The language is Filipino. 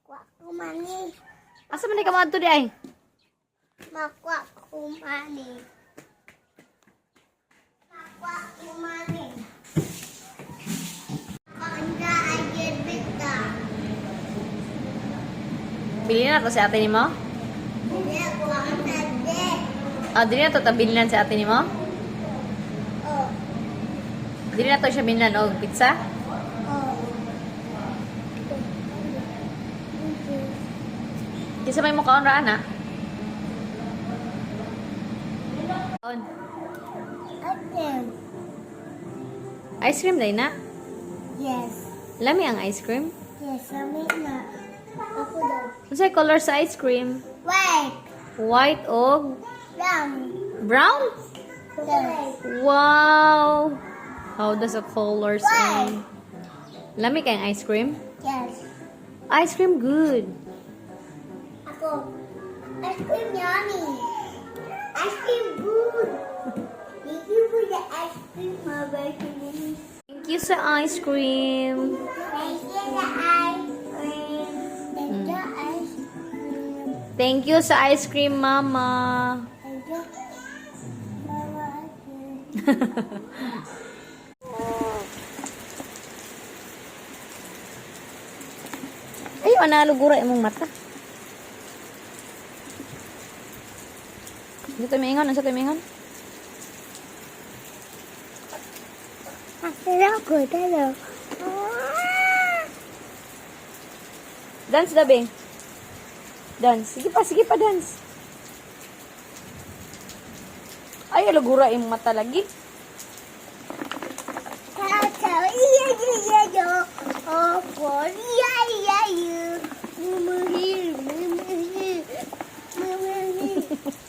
Makuha kumani. Asa man ka madto di ay? Makuha kumani. Makuha kumani. Anda aja beta. Bili na to si ate nimo? Dia kuha tadi. Ah, dili na to tabilinan si ate nimo? Oh. Dili na to siya binlan og pizza? Oh. Kisa may mukhaon ra ana? On. Again. Ice cream day na? Yes. Lami ang ice cream? Yes, kami na. Ako daw. Unsay color sa ice cream? White. White o Brown. brown? Yes. Wow! How does the colors Why? Lami kayang ice cream? Yes. Ice cream good. Ako. Ice cream yummy. Ice cream good. Thank you for the ice cream, Mother. Thank you sa ice cream. Thank you the ice cream. Thank you ice cream. Thank you sa ice cream, Mama. Thank you. Mama ice cream. Ay, analugura imong mata. Dito may ingon, asa tayo may ingon? Asal ako, talo. Dance, Dabi. Dance. Sige pa, dance. Ay, alugura imong mata lagi. Tao, iya, iya, iya. Oh, iya, iya, iya. Mama here, mama here, mama here.